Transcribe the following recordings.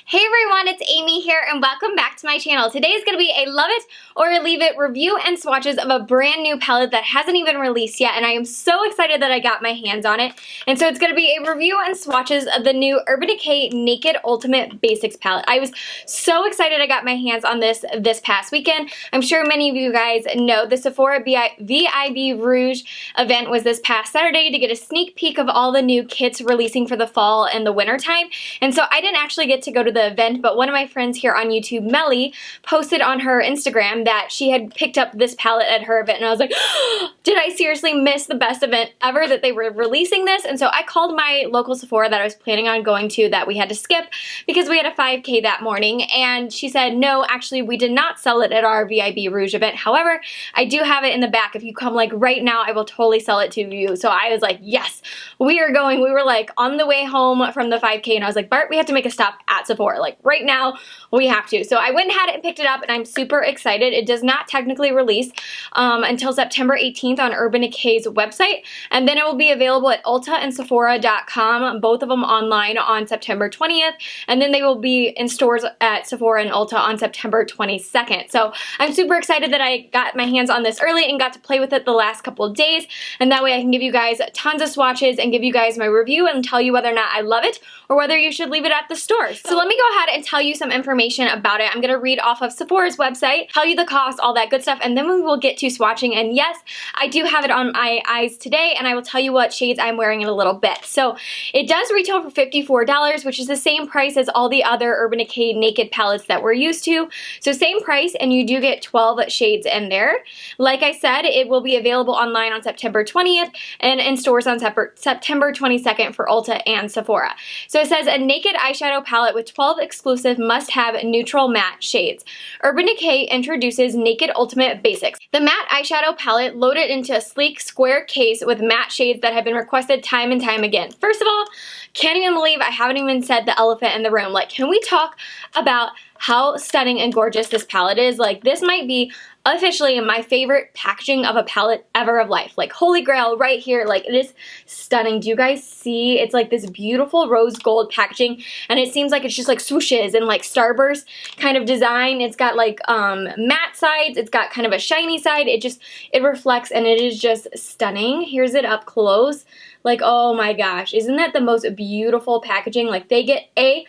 Hey everyone, it's Amy here and welcome back to my channel. Today is going to be a love it or leave it review and swatches of a brand new palette that hasn't even released yet, and I am so excited that I got my hands on it. And so it's going to be a review and swatches of the new Urban Decay Naked Ultimate Basics palette. I was so excited I got my hands on this past weekend. I'm sure many of you guys know the Sephora VIB Rouge event was this past Saturday to get a sneak peek of all the new kits releasing for the fall and the winter time. And so I didn't actually get to go to the event, but one of my friends here on YouTube, Melly, posted on her Instagram that she had picked up this palette at her event, and I was like, oh, did I seriously miss the best event ever that they were releasing this? And so I called my local Sephora that I was planning on going to that we had to skip because we had a 5K that morning, and she said, no, actually we did not sell it at our VIB Rouge event. However, I do have it in the back. If you come like right now, I will totally sell it to you. So I was like, yes, we are going. We were like on the way home from the 5K, and I was like, Bart, we have to make a stop at Sephora. Like right now, we have to. So I went and had it and picked it up, and I'm super excited. It does not technically release until September 18th on Urban Decay's website, and then it will be available at Ulta and Sephora.com, both of them online on September 20th, and then they will be in stores at Sephora and Ulta on September 22nd. So I'm super excited that I got my hands on this early and got to play with it the last couple of days, and that way I can give you guys tons of swatches and give you guys my review and tell you whether or not I love it or whether you should leave it at the store. So let me go ahead and tell you some information about it. I'm going to read off of Sephora's website, tell you the cost, all that good stuff, and then we will get to swatching. And yes, I do have it on my eyes today, and I will tell you what shades I'm wearing in a little bit. So it does retail for $54, which is the same price as all the other Urban Decay Naked palettes that we're used to. So same price, and you do get 12 shades in there. Like I said, it will be available online on September 20th and in stores on September 22nd for Ulta and Sephora. So it says a naked eyeshadow palette with 12 exclusive must-have neutral matte shades. Urban Decay introduces Naked Ultimate Basics. The matte eyeshadow palette loaded into a sleek square case with matte shades that have been requested time and time again. First of all, can't even believe I haven't even said the elephant in the room. Like, can we talk about how stunning and gorgeous this palette is? Like, this might be officially my favorite packaging of a palette ever of life. Like, holy grail right here. Like, it is stunning. Do you guys see? It's like this beautiful rose gold packaging, and it seems like it's just like swooshes and like starburst kind of design. It's got like matte sides. It's got kind of a shiny side. It reflects, and it is just stunning. Here's it up close. Like, oh my gosh, isn't that the most beautiful packaging? Like, they get A+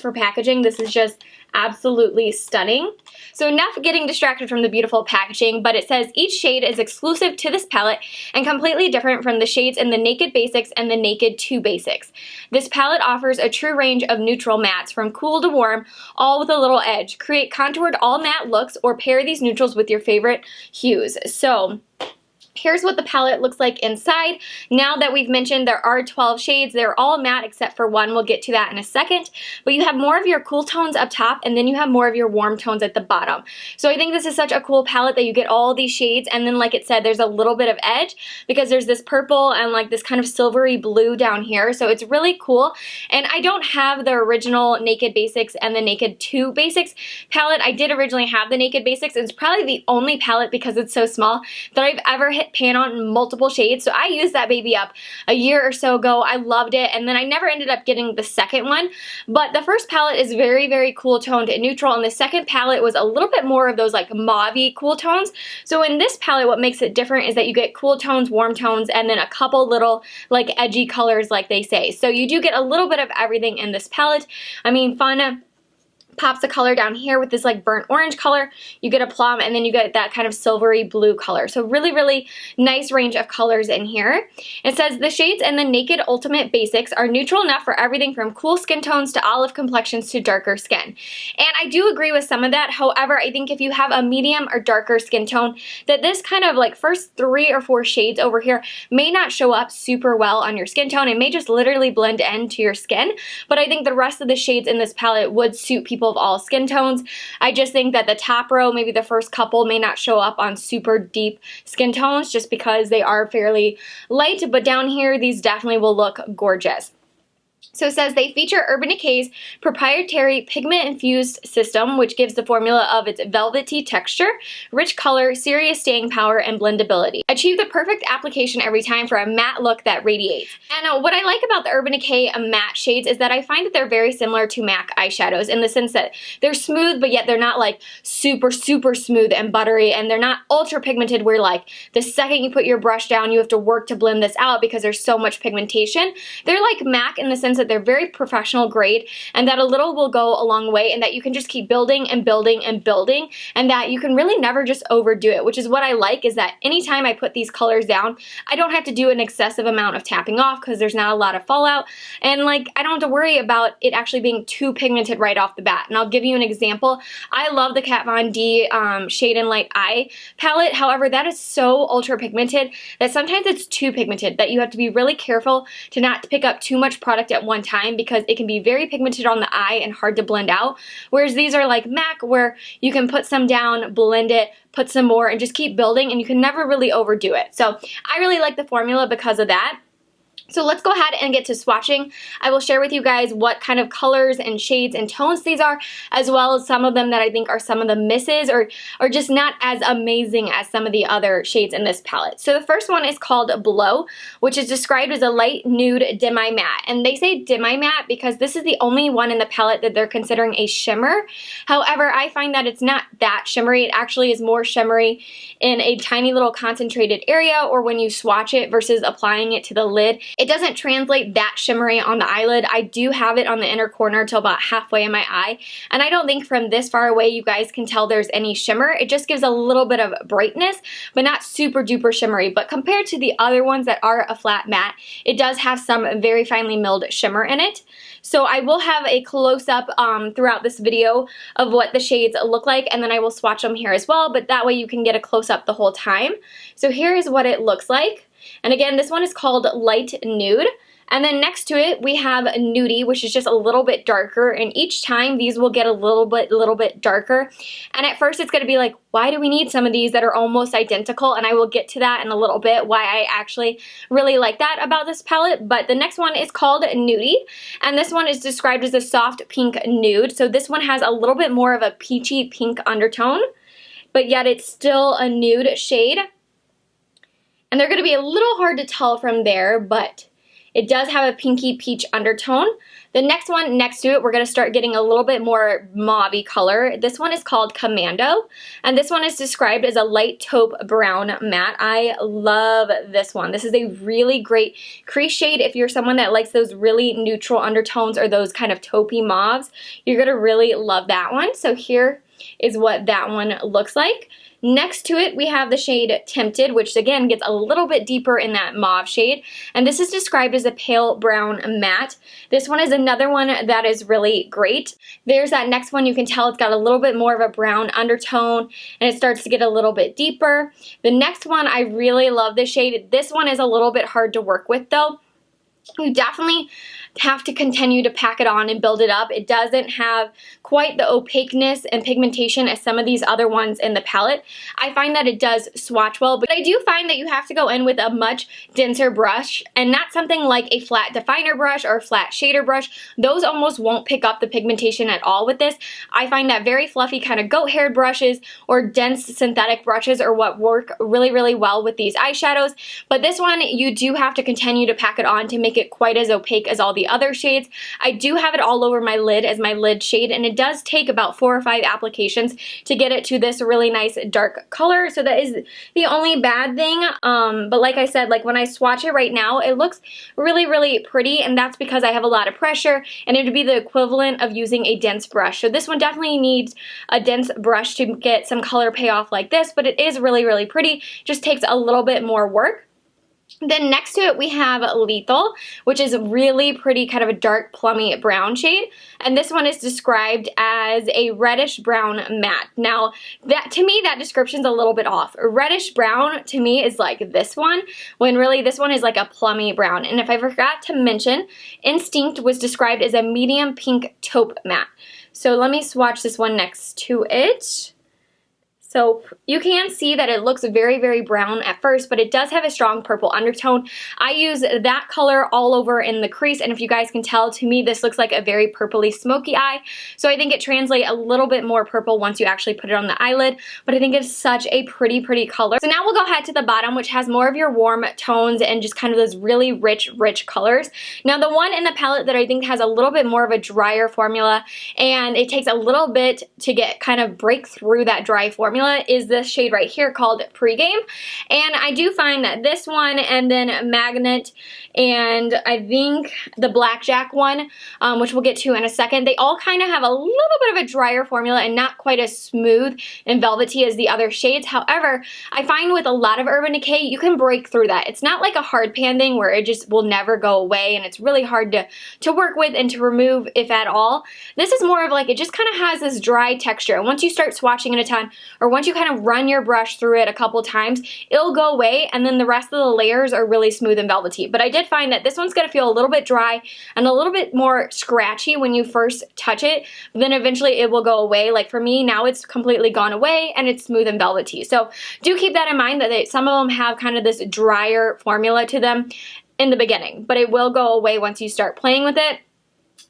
for packaging. This is just absolutely stunning. So enough getting distracted from the beautiful packaging, but it says each shade is exclusive to this palette and completely different from the shades in the Naked Basics and the Naked 2 Basics. This palette offers a true range of neutral mattes from cool to warm, all with a little edge. Create contoured all matte looks or pair these neutrals with your favorite hues. So here's what the palette looks like inside. Now that we've mentioned there are 12 shades, they're all matte except for one. We'll get to that in a second. But you have more of your cool tones up top, and then you have more of your warm tones at the bottom. So I think this is such a cool palette that you get all these shades, and then like it said, there's a little bit of edge because there's this purple and like this kind of silvery blue down here. So it's really cool. And I don't have the original Naked Basics and the Naked 2 Basics palette. I did originally have the Naked Basics. It's probably the only palette, because it's so small, that I've ever hit pan on multiple shades. So I used that baby up a year or so ago. I loved it, and then I never ended up getting the second one. But the first palette is very, very cool toned and neutral, and the second palette was a little bit more of those like mauve-y cool tones. So in this palette, what makes it different is that you get cool tones, warm tones, and then a couple little like edgy colors, like they say. So you do get a little bit of everything in this palette. I mean, fun pops of color down here with this like burnt orange color. You get a plum, and then you get that kind of silvery blue color. So really, really nice range of colors in here. It says the shades in the Naked Ultimate Basics are neutral enough for everything from cool skin tones to olive complexions to darker skin. And I do agree with some of that. However, I think if you have a medium or darker skin tone, that this kind of like first 3 or 4 shades over here may not show up super well on your skin tone. It may just literally blend into your skin. But I think the rest of the shades in this palette would suit people of all skin tones. I just think that the top row, maybe the first couple, may not show up on super deep skin tones just because they are fairly light, but down here these definitely will look gorgeous. So it says they feature Urban Decay's proprietary pigment-infused system, which gives the formula of its velvety texture, rich color, serious staying power, and blendability. Achieve the perfect application every time for a matte look that radiates. And what I like about the Urban Decay matte shades is that I find that they're very similar to MAC eyeshadows in the sense that they're smooth, but yet they're not like super, super smooth and buttery, and they're not ultra pigmented where like the second you put your brush down, you have to work to blend this out because there's so much pigmentation. They're like MAC in the sense that they're very professional grade, and that a little will go a long way, and that you can just keep building and building and building, and that you can really never just overdo it, which is what I like, is that anytime I put these colors down, I don't have to do an excessive amount of tapping off because there's not a lot of fallout, and like I don't have to worry about it actually being too pigmented right off the bat. And I'll give you an example. I love the Kat Von D Shade and Light Eye palette. However, that is so ultra pigmented that sometimes it's too pigmented, that you have to be really careful to not pick up too much product at one time, because it can be very pigmented on the eye and hard to blend out. Whereas these are like MAC, where you can put some down, blend it, put some more, and just keep building, and you can never really overdo it. So I really like the formula because of that. So let's go ahead and get to swatching. I will share with you guys what kind of colors and shades and tones these are, as well as some of them that I think are some of the misses or just not as amazing as some of the other shades in this palette. So the first one is called Blow, which is described as a light nude demi-matte. And they say demi-matte because this is the only one in the palette that they're considering a shimmer. However, I find that it's not that shimmery. It actually is more shimmery in a tiny little concentrated area, or when you swatch it versus applying it to the lid. It doesn't translate that shimmery on the eyelid. I do have it on the inner corner till about halfway in my eye, and I don't think from this far away you guys can tell there's any shimmer. It just gives a little bit of brightness, but not super duper shimmery. But compared to the other ones that are a flat matte, it does have some very finely milled shimmer in it. So I will have a close-up throughout this video of what the shades look like, and then I will swatch them here as well, but that way you can get a close-up the whole time. So here is what it looks like. And again, this one is called Light Nude. And then next to it, we have Nudie, which is just a little bit darker. And each time, these will get a little bit darker. And at first, it's going to be like, why do we need some of these that are almost identical? And I will get to that in a little bit, why I actually really like that about this palette. But the next one is called Nudie. And this one is described as a soft pink nude. So this one has a little bit more of a peachy pink undertone, but yet it's still a nude shade. And they're going to be a little hard to tell from there, but it does have a pinky peach undertone. The next one next to it, we're going to start getting a little bit more mauve-y color. This one is called Commando, and this one is described as a light taupe brown matte. I love this one. This is a really great crease shade. If you're someone that likes those really neutral undertones or those kind of taupey mauves, you're going to really love that one. So here is what that one looks like. Next to it, we have the shade Tempted, which again gets a little bit deeper in that mauve shade. And this is described as a pale brown matte. This one is another one that is really great. There's that next one. You can tell it's got a little bit more of a brown undertone, and it starts to get a little bit deeper. The next one, I really love this shade. This one is a little bit hard to work with though. You definitely have to continue to pack it on and build it up. It doesn't have quite the opaqueness and pigmentation as some of these other ones in the palette. I find that it does swatch well, but I do find that you have to go in with a much denser brush and not something like a flat definer brush or a flat shader brush. Those almost won't pick up the pigmentation at all with this. I find that very fluffy kind of goat haired brushes or dense synthetic brushes are what work really, really well with these eyeshadows. But this one, you do have to continue to pack it on to make it quite as opaque as all the other shades. I do have it all over my lid as my lid shade, and it does take about 4 or 5 applications to get it to this really nice dark color. So that is the only bad thing. But like I said, like when I swatch it right now, it looks really, really pretty, and that's because I have a lot of pressure, and it would be the equivalent of using a dense brush. So this one definitely needs a dense brush to get some color payoff like this, but it is really, really pretty. Just takes a little bit more work. Then next to it, we have Lethal, which is really pretty, kind of a dark plummy brown shade. And this one is described as a reddish brown matte. Now, that to me, that description's a little bit off. Reddish brown to me is like this one, when really this one is like a plummy brown. And if I forgot to mention, Instinct was described as a medium pink taupe matte. So let me swatch this one next to it. So you can see that it looks very, very brown at first, but it does have a strong purple undertone. I use that color all over in the crease, and if you guys can tell, to me this looks like a very purpley smoky eye. So I think it translates a little bit more purple once you actually put it on the eyelid, but I think it's such a pretty, pretty color. So now we'll go ahead to the bottom, which has more of your warm tones and just kind of those really rich colors. Now the one in the palette that I think has a little bit more of a drier formula, and it takes a little bit to get kind of break through that dry formula, is this shade right here called Pregame. And I do find that this one and then Magnet and I think the Blackjack one, which we'll get to in a second, they all kind of have a little bit of a drier formula and not quite as smooth and velvety as the other shades. However, I find with a lot of Urban Decay, you can break through that. It's not like a hard pan thing where it just will never go away and it's really hard to work with and to remove, if at all. This is more of like, it just kind of has this dry texture. And once you start swatching it a ton, or once you kind of run your brush through it a couple times, it'll go away, and then the rest of the layers are really smooth and velvety. But I did find that this one's going to feel a little bit dry and a little bit more scratchy when you first touch it, but then eventually it will go away. Like for me, now it's completely gone away and it's smooth and velvety. So do keep that in mind, that some of them have kind of this drier formula to them in the beginning, but it will go away once you start playing with it.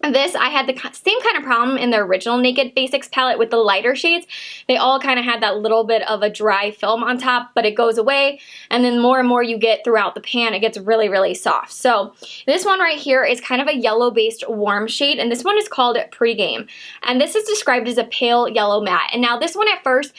This, I had the same kind of problem in the original Naked Basics palette with the lighter shades. They all kind of had that little bit of a dry film on top, but it goes away, and then more and more you get throughout the pan, it gets really, really soft. So this one right here is kind of a yellow-based warm shade, and this one is called Pregame. And this is described as a pale yellow matte. And now this one at first,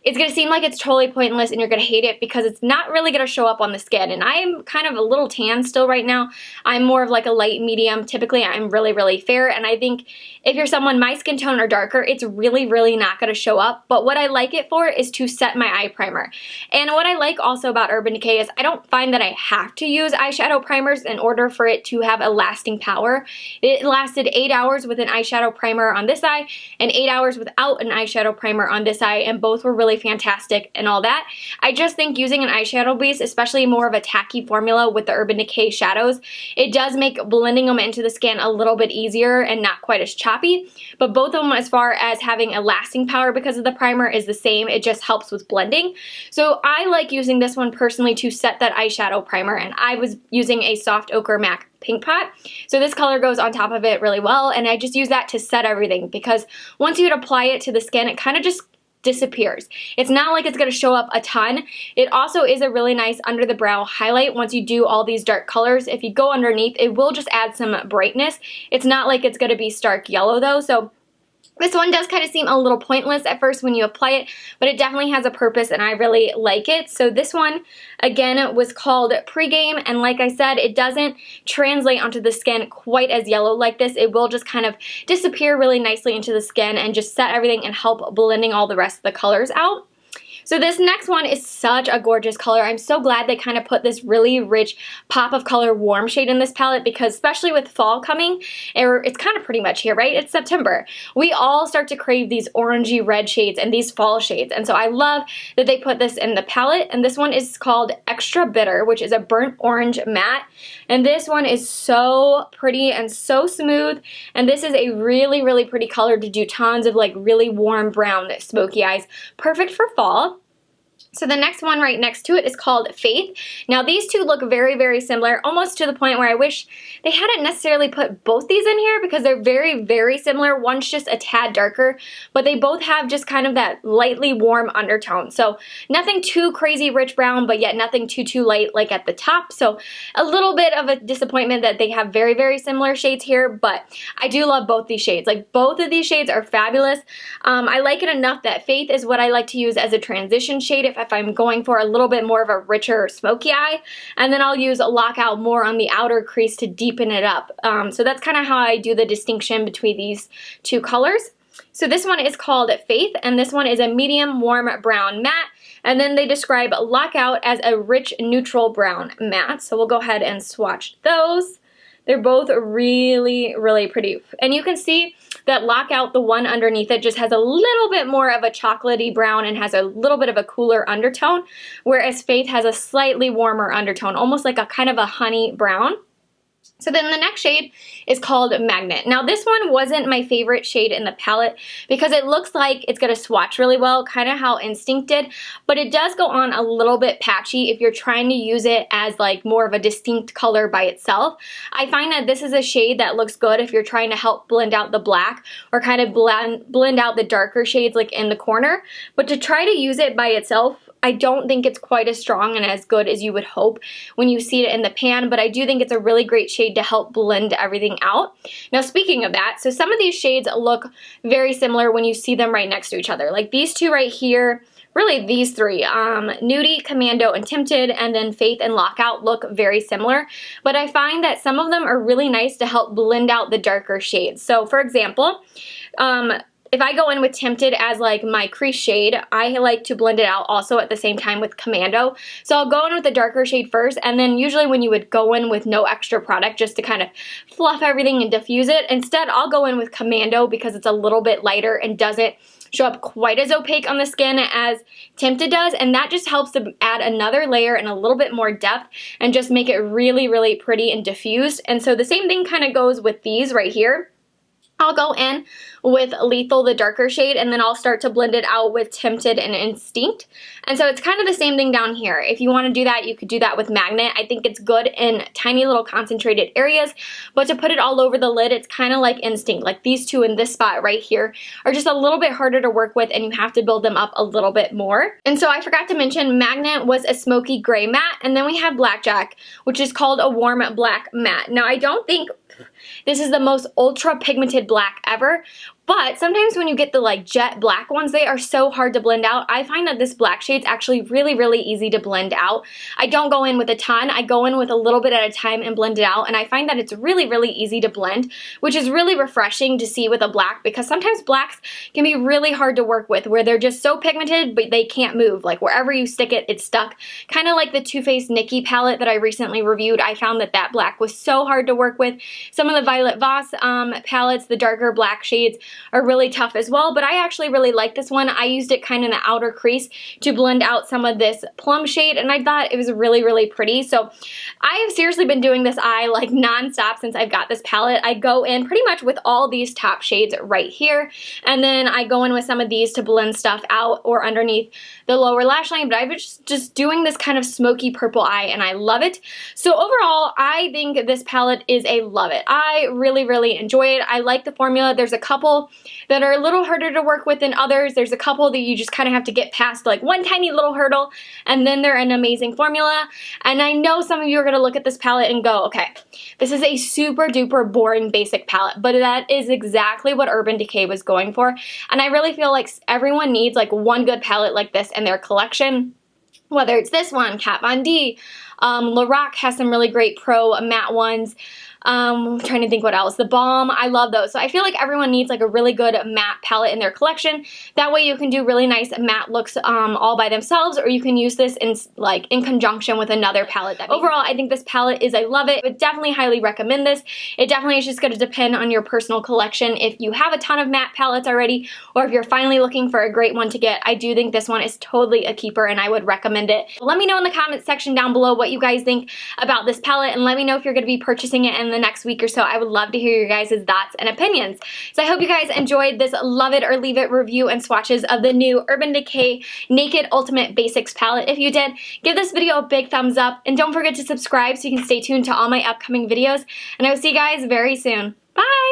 it's going to seem like it's totally pointless and you're going to hate it because it's not really going to show up on the skin. And I'm kind of a little tan still right now. I'm more of like a light medium. Typically, I'm really, really fair. And I think if you're someone my skin tone or darker, it's really, really not going to show up. But what I like it for is to set my eye primer. And what I like also about Urban Decay is I don't find that I have to use eyeshadow primers in order for it to have a lasting power. It lasted 8 hours with an eyeshadow primer on this eye and 8 hours without an eyeshadow primer on this eye, and both were really fantastic and all that. I just think using an eyeshadow base, especially more of a tacky formula with the Urban Decay shadows, it does make blending them into the skin a little bit easier and not quite as choppy. But both of them, as far as having a lasting power because of the primer, is the same. It just helps with blending. So I like using this one personally to set that eyeshadow primer, and I was using a Soft Ochre MAC Pink Pot. So this color goes on top of it really well, and I just use that to set everything because once you apply it to the skin, it kind of just disappears. It's not like it's going to show up a ton. It also is a really nice under the brow highlight once you do all these dark colors. If you go underneath, it will just add some brightness. It's not like it's going to be stark yellow though, so this one does kind of seem a little pointless at first when you apply it, but it definitely has a purpose and I really like it. So this one, again, was called Pregame, and like I said, it doesn't translate onto the skin quite as yellow like this. It will just kind of disappear really nicely into the skin and just set everything and help blending all the rest of the colors out. So this next one is such a gorgeous color. I'm so glad they kind of put this really rich pop of color warm shade in this palette because especially with fall coming, it's kind of pretty much here, right? It's September. We all start to crave these orangey red shades and these fall shades. And so I love that they put this in the palette. And this one is called Extra Bitter, which is a burnt orange matte. And this one is so pretty and so smooth. And this is a really, really pretty color to do tons of like really warm brown smoky eyes. Perfect for fall. So the next one right next to it is called Faith. Now these two look very, very similar, almost to the point where I wish they hadn't necessarily put both these in here because they're very, very similar. One's just a tad darker, but they both have just kind of that lightly warm undertone. So nothing too crazy rich brown, but yet nothing too light like at the top. So a little bit of a disappointment that they have very, very similar shades here, but I do love both these shades. Like both of these shades are fabulous. I like it enough that Faith is what I like to use as a transition shade if I'm going for a little bit more of a richer smoky eye, and then I'll use a Lockout more on the outer crease to deepen it up. So that's kind of how I do the distinction between these two colors. So this one is called Faith, and this one is a medium warm brown matte, and then they describe Lockout as a rich neutral brown matte. So we'll go ahead and swatch those. They're both really, really pretty. And you can see that Lockout, the one underneath it, just has a little bit more of a chocolatey brown and has a little bit of a cooler undertone, whereas Faith has a slightly warmer undertone, almost like a kind of a honey brown. So then the next shade is called Magnet. Now this one wasn't my favorite shade in the palette because it looks like it's going to swatch really well, kind of how Instinct did, but it does go on a little bit patchy if you're trying to use it as like more of a distinct color by itself. I find that this is a shade that looks good if you're trying to help blend out the black or kind of blend out the darker shades like in the corner, but to try to use it by itself, I don't think it's quite as strong and as good as you would hope when you see it in the pan, but I do think it's a really great shade to help blend everything out. Now speaking of that, so some of these shades look very similar when you see them right next to each other. Like these two right here, really these three, Nudie, Commando, and Tempted, and then Faith and Lockout look very similar, but I find that some of them are really nice to help blend out the darker shades. So for example, if I go in with Tempted as like my crease shade, I like to blend it out also at the same time with Commando. So I'll go in with the darker shade first, and then usually when you would go in with no extra product just to kind of fluff everything and diffuse it, instead I'll go in with Commando because it's a little bit lighter and doesn't show up quite as opaque on the skin as Tempted does, and that just helps to add another layer and a little bit more depth and just make it really, really pretty and diffused. And so the same thing kind of goes with these right here. I'll go in with Lethal, the darker shade, and then I'll start to blend it out with Tempted and Instinct. And so it's kind of the same thing down here. If you want to do that, you could do that with Magnet. I think it's good in tiny little concentrated areas, but to put it all over the lid, it's kind of like Instinct. Like these two in this spot right here are just a little bit harder to work with, and you have to build them up a little bit more. And so I forgot to mention Magnet was a smoky gray matte, and then we have Blackjack, which is called a warm black matte. Now I don't think this is the most ultra pigmented black ever, but sometimes when you get the like jet black ones, they are so hard to blend out. I find that this black shade's actually really, really easy to blend out. I don't go in with a ton. I go in with a little bit at a time and blend it out, and I find that it's really, really easy to blend, which is really refreshing to see with a black, because sometimes blacks can be really hard to work with where they're just so pigmented but they can't move. Like wherever you stick it, it's stuck. Kind of like the Too Faced Nikki palette that I recently reviewed. I found that that black was so hard to work with. Some of the Violet Voss palettes, the darker black shades, are really tough as well, but I actually really like this one. I used it kind of in the outer crease to blend out some of this plum shade, and I thought it was really, really pretty. So I have seriously been doing this eye like non-stop since I've got this palette. I go in pretty much with all these top shades right here, and then I go in with some of these to blend stuff out or underneath the lower lash line, but I was just doing this kind of smoky purple eye, and I love it. So overall, I think this palette is a love it. I really, really enjoy it. I like the formula. There's a couple that are a little harder to work with than others. There's a couple that you just kind of have to get past like one tiny little hurdle, and then they're an amazing formula. And I know some of you are going to look at this palette and go, okay, this is a super duper boring basic palette, but that is exactly what Urban Decay was going for. And I really feel like everyone needs like one good palette like this in their collection. Whether it's this one, Kat Von D, Lorac has some really great pro matte ones. I'm trying to think what else. The Balm, I love those. So I feel like everyone needs like a really good matte palette in their collection. That way you can do really nice matte looks all by themselves, or you can use this in conjunction with another palette. Overall, I think this palette is a love it. I would definitely highly recommend this. It definitely is just going to depend on your personal collection. If you have a ton of matte palettes already, or if you're finally looking for a great one to get, I do think this one is totally a keeper, and I would recommend it. Let me know in the comments section down below what you guys think about this palette, and let me know if you're going to be purchasing it in the next week or so. I would love to hear your guys' thoughts and opinions. So I hope you guys enjoyed this love it or leave it review and swatches of the new Urban Decay Naked Ultimate Basics palette. If you did, give this video a big thumbs up, and don't forget to subscribe so you can stay tuned to all my upcoming videos, and I will see you guys very soon. Bye!